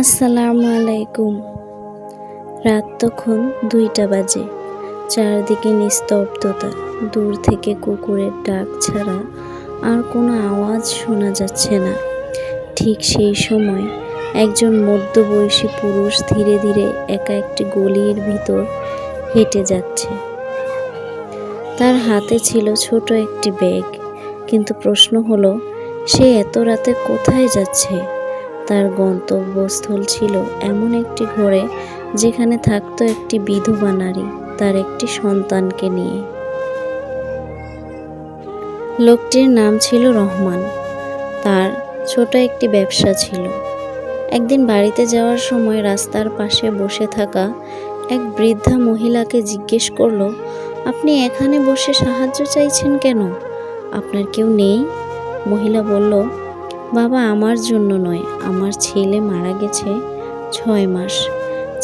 আসসালামু আলাইকুম। রাত তখন ২টা বাজে। চারদিকে নিস্তব্ধতা, দূর থেকে কুকুরের ডাক ছাড়া আর কোনো আওয়াজ শোনা যাচ্ছে না। ঠিক সেই সময় একজন মধ্যবয়সী পুরুষ ধীরে ধীরে একা একটি গলির ভিতর হেঁটে যাচ্ছে। তার হাতে ছিল ছোট একটি ব্যাগ, কিন্তু প্রশ্ন হলো, সে এত রাতে কোথায় যাচ্ছে? তার গন্তব্যস্থল ছিল এমন একটি ঘরে যেখানে থাকতো একটি বিধবা নারী, তার একটি সন্তানকে নিয়ে। লোকটির নাম ছিল রহমান। তার ছোট একটি ব্যবসা ছিল। একদিন বাড়িতে যাওয়ার সময় রাস্তার পাশে বসে থাকা এক বৃদ্ধা মহিলাকে জিজ্ঞেস করলো, আপনি এখানে বসে সাহায্য চাইছেন কেন? আপনার কেউ নেই? মহিলা বলল, বাবা, আমার জন্য নয়, আমার ছেলে মারা গেছে ৬ মাস।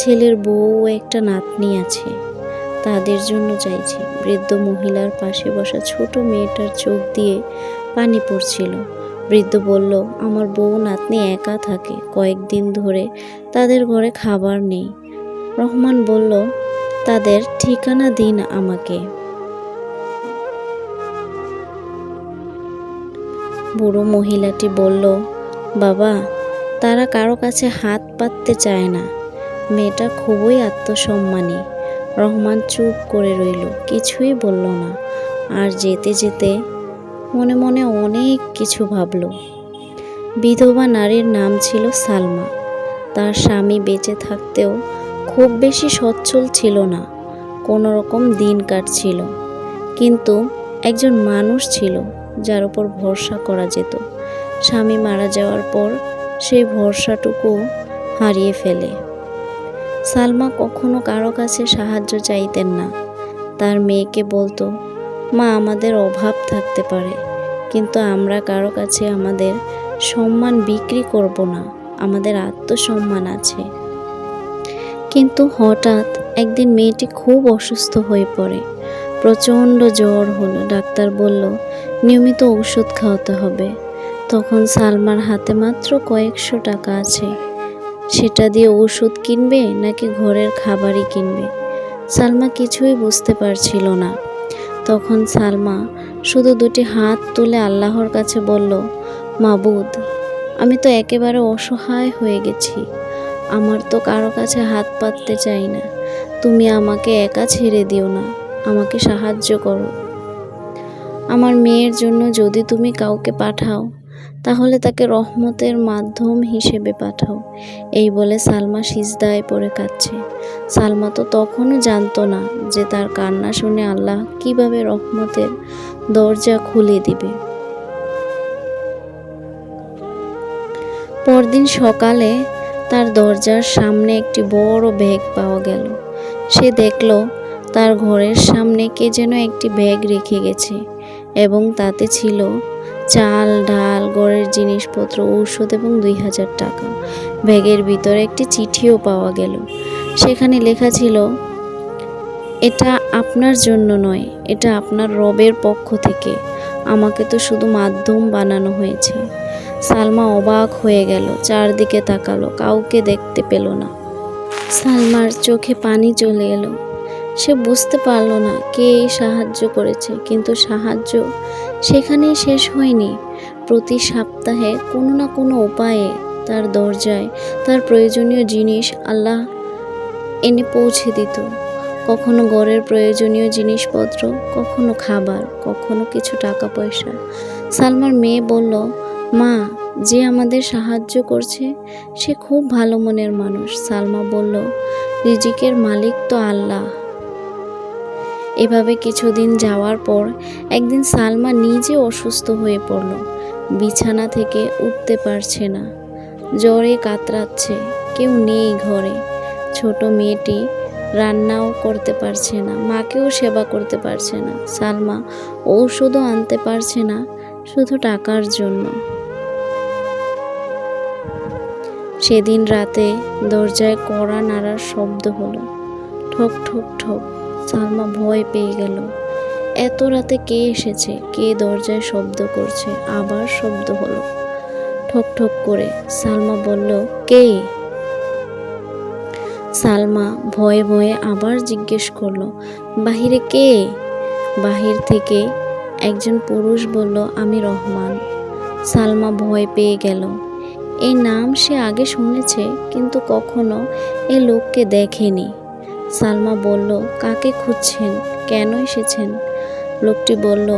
ছেলের বউ ও একটা নাতনি আছে, তাদের জন্য চাইছি। বৃদ্ধ মহিলার পাশে বসা ছোট মেয়েটার চোখ দিয়ে পানি পড়ছিল। বৃদ্ধ বলল, আমার বউ নাতনি একা থাকে, কয়েকদিন ধরে তাদের ঘরে খাবার নেই। রহমান বলল, তাদের ঠিকানা দিন আমাকে। বুড়ো মহিলাটি বলল, বাবা, তারা কারো কাছে হাত পাততে চায় না। মেয়েটা খুবই আত্মসম্মানী। রহমান চুপ করে রইল, কিছুই বলল না। আর যেতে যেতে মনে মনে অনেক কিছু ভাবল। বিধবা নারীর নাম ছিল সালমা। তার স্বামী বেঁচে থাকতেও খুব বেশি সচ্ছল ছিল না, কোনো রকম দিন কাটছিল। কিন্তু একজন মানুষ ছিল যার উপর ভরসা করা যেত। স্বামী মারা যাওয়ার পর সেই ভরসাটুকু হারিয়ে ফেলে। সালমা কখনো কারো কাছে সাহায্য চাইতেন না। তার মেয়েকে বলতো, মা, আমাদের অভাব থাকতে পারে, কিন্তু আমরা কারো কাছে আমাদের সম্মান বিক্রি করব না, আমাদের আত্মসম্মান আছে। কিন্তু হঠাৎ একদিন মেয়েটি খুব অসুস্থ হয়ে পড়ে। প্রচণ্ড জ্বর হলো। ডাক্তার বলল, নিয়মিত ঔষধ খাওয়াতে হবে। তখন সালমার হাতে মাত্র কয়েকশো টাকা আছে। সেটা দিয়ে ওষুধ কিনবে নাকি ঘরের খাবারই কিনবে? সালমা কিছুই বুঝতে পারছিল না। তখন সালমা শুধু দুটি হাত তুলে আল্লাহর কাছে বলল, মাবুদ, আমি তো একেবারে অসহায় হয়ে গেছি। আমার তো কারো কাছে হাত পাততে চাই না। তুমি আমাকে একা ছেড়ে দিও না, আমাকে সাহায্য করো। আমার মেয়ের জন্য যদি তুমি কাউকে পাঠাও, তাহলে তাকে রহমতের মাধ্যম হিসেবে পাঠাও। এই বলে সালমা সিজদায় পড়ে কাঁদছে। সালমা তো তখনও জানতো না যে তার কান্না শুনে আল্লাহ কিভাবে রহমতের দরজা খুলে দিবে। পরদিন সকালে তার দরজার সামনে একটি বড় ব্যাগ পাওয়া গেল। সে দেখল তার ঘরের সামনে কে যেন একটি ব্যাগ রেখে গেছে, এবং তাতে ছিল চাল, ডাল, ঘরের জিনিসপত্র, ঔষধ এবং ২,০০০ টাকা। ব্যাগের ভিতরে একটি চিঠিও পাওয়া গেল। সেখানে লেখা ছিল, এটা আপনার জন্য নয়, এটা আপনার রবের পক্ষ থেকে। আমাকে তো শুধু মাধ্যম বানানো হয়েছে। সালমা অবাক হয়ে গেল, চারদিকে তাকালো, কাউকে দেখতে পেল না। সালমার চোখে পানি চলে এলো। সে বুঝতে পারল না কে এই সাহায্য করেছে, কিন্তু সাহায্য সেখানেই শেষ হয়নি। প্রতি সপ্তাহে কোনো না কোনো উপায়ে তার দরজায় তার প্রয়োজনীয় জিনিস আল্লাহ এনে পৌঁছে দিত। কখনো ঘরের প্রয়োজনীয় জিনিসপত্র, কখনো খাবার, কখনো কিছু টাকা পয়সা। সালমার মেয়ে বলল, মা, যে আমাদের সাহায্য করছে সে খুব ভালো মনের মানুষ। সালমা বলল, রিজিকের মালিক তো আল্লাহ। এভাবে কিছুদিন যাওয়ার পর একদিন সালমা নিজে অসুস্থ হয়ে পড়ল। বিছানা থেকে উঠতে পারছে না, জ্বরে কাতরাচ্ছে, কেউ নেই ঘরে। ছোট মেয়েটি রান্নাও করতে পারছে না, মাকেও সেবা করতে পারছে না। সালমা ঔষধও আনতে পারছে না, শুধু টাকার জন্য। সেদিন রাতে দরজায় কড়া নাড়ার শব্দ হলো, ঠক ঠক ঠক। সালমা ভয় পেয়ে গেল। এত রাতে কে এসেছে? কে দরজায় শব্দ করছে? আবার শব্দ হলো, ঠক ঠক করে। সালমা বলল, কে? সালমা ভয়ে ভয়ে আবার জিজ্ঞেস করলো, বাহিরে কে? বাহির থেকে একজন পুরুষ বলল, আমি রহমান। সালমা ভয় পেয়ে গেল। এই নাম সে আগে শুনেছে, কিন্তু কখনো এ লোককে দেখেনি। সালমা বলল, কাকে খুঁজছেন? কেন এসেছেন? লোকটি বলল,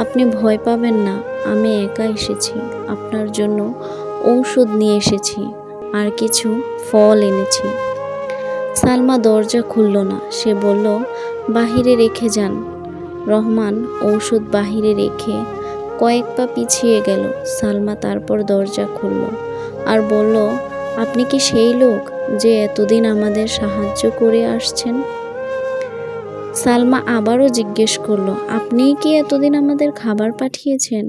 আপনি ভয় পাবেন না, আমি একা এসেছি। আপনার জন্য ঔষধ নিয়ে এসেছি, আর কিছু ফল এনেছি। সালমা দরজা খুলল না। সে বলল, বাহিরে রেখে যান। রহমান ঔষধ বাহিরে রেখে কয়েক পা পিছিয়ে গেল। সালমা তারপর দরজা খুলল আর বলল, আপনি কি সেই লোক যে এতদিন আমাদের সাহায্য করে আসছেন? সালমা আবারও জিজ্ঞেস করলো, আপনিই কি এতদিন আমাদের খাবার পাঠিয়েছেন?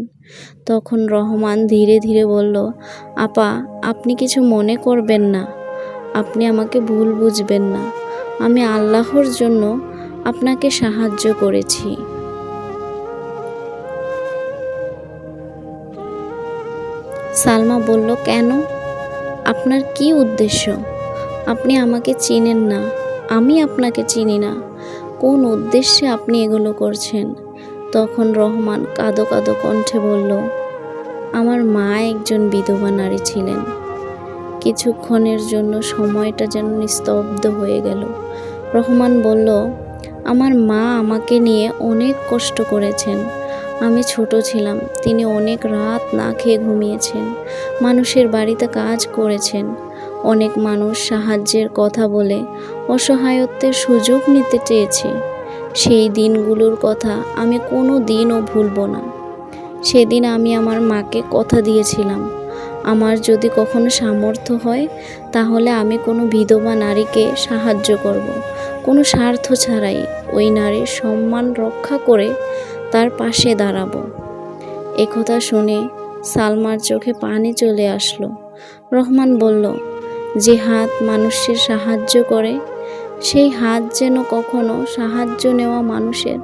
তখন রহমান ধীরে ধীরে বলল, আপা, আপনি কিছু মনে করবেন না, আপনি আমাকে ভুল বুঝবেন না। আমি আল্লাহর জন্য আপনাকে সাহায্য করেছি। সালমা বলল, কেন? আপনার কি উদ্দেশ্য? আপনি আমাকে চিনেন না, আমি আপনাকে চিনি না। কোন উদ্দেশ্যে আপনি এগুলো করছেন? তখন রহমান কাঁদো কাঁদো কণ্ঠে বলল, আমার মা একজন বিধবা নারী ছিলেন। কিছুক্ষণের জন্য সময়টা যেন নিস্তব্ধ হয়ে গেল। রহমান বলল, আমার মা আমাকে নিয়ে অনেক কষ্ট করেছেন। আমি ছোট ছিলাম, তিনি অনেক রাত না খেয়ে ঘুমিয়েছেন, মানুষের বাড়িতে কাজ করেছেন। অনেক মানুষ সাহায্যের কথা বলে অসহায়ত্বের সুযোগ নিতে চেয়েছে। সেই দিনগুলোর কথা আমি কোনো দিনও ভুলব না। সেদিন আমি আমার মাকে কথা দিয়েছিলাম, আমার যদি কখনো সামর্থ্য হয় তাহলে আমি কোনো বিধবা নারীকে সাহায্য করব, কোনো স্বার্থ ছাড়াই ওই নারীর সম্মান রক্ষা করে তার পাশে দাঁড়াবো। একথা শুনে সালমার চোখে পানি চলে আসলো। রহমান বলল, যে হাত মানুষের সাহায্য করে সেই হাত যেন কখনো সাহায্য নেওয়া মানুষের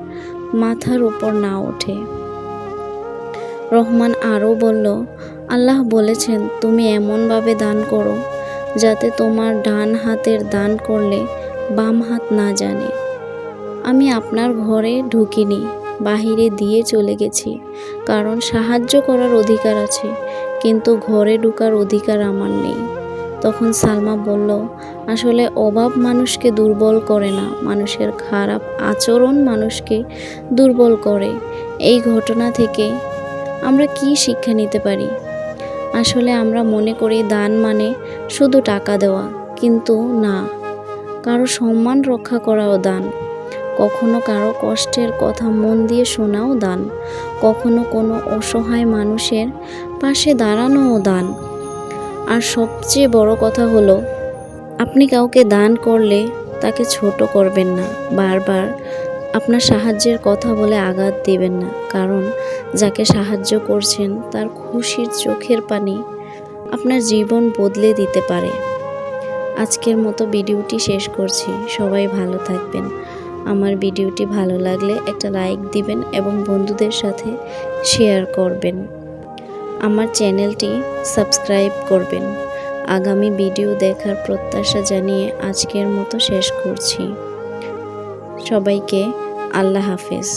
মাথার উপর না ওঠে। রহমান আরও বলল, আল্লাহ বলেছেন, তুমি এমনভাবে দান করো যাতে তোমার ডান হাতের দান করলে বাম হাত না জানে। আমি আপনার ঘরে ঢুকিনি, বাহিরে দিয়ে চলে গেছি, কারণ সাহায্য করার অধিকার আছে, কিন্তু ঘরে ঢোকার অধিকার আমার নেই। তখন সালমা বলল, আসলে অভাব মানুষকে দুর্বল করে না, মানুষের খারাপ আচরণ মানুষকে দুর্বল করে। এই ঘটনা থেকে আমরা কি শিক্ষা নিতে পারি? আসলে আমরা মনে করি দান মানে শুধু টাকা দেওয়া, কিন্তু না, কারো সম্মান রক্ষা করাও দান, কখনো কারো কষ্টের কথা মন দিয়ে শোনাও দান, কখনো কোনো অসহায় মানুষের পাশে দাঁড়ানোও দান। আর সবচেয়ে বড় কথা হলো, আপনি কাউকে দান করলে তাকে ছোট করবেন না, বারবার আপনার সাহায্যের কথা বলে আঘাত দিবেন না, কারণ যাকে সাহায্য করছেন তার খুশির চোখের পানি আপনার জীবন বদলে দিতে পারে। আজকের মতো ভিডিওটি শেষ করছি। সবাই ভালো থাকবেন। আমার ভিডিওটি ভালো লাগলে একটা লাইক দিবেন এবং বন্ধুদের সাথে শেয়ার করবেন। আমার চ্যানেলটি সাবস্ক্রাইব করবেন। আগামী ভিডিও দেখার প্রত্যাশা জানিয়ে আজকের মতো শেষ করছি। সবাইকে আল্লাহ হাফেজ।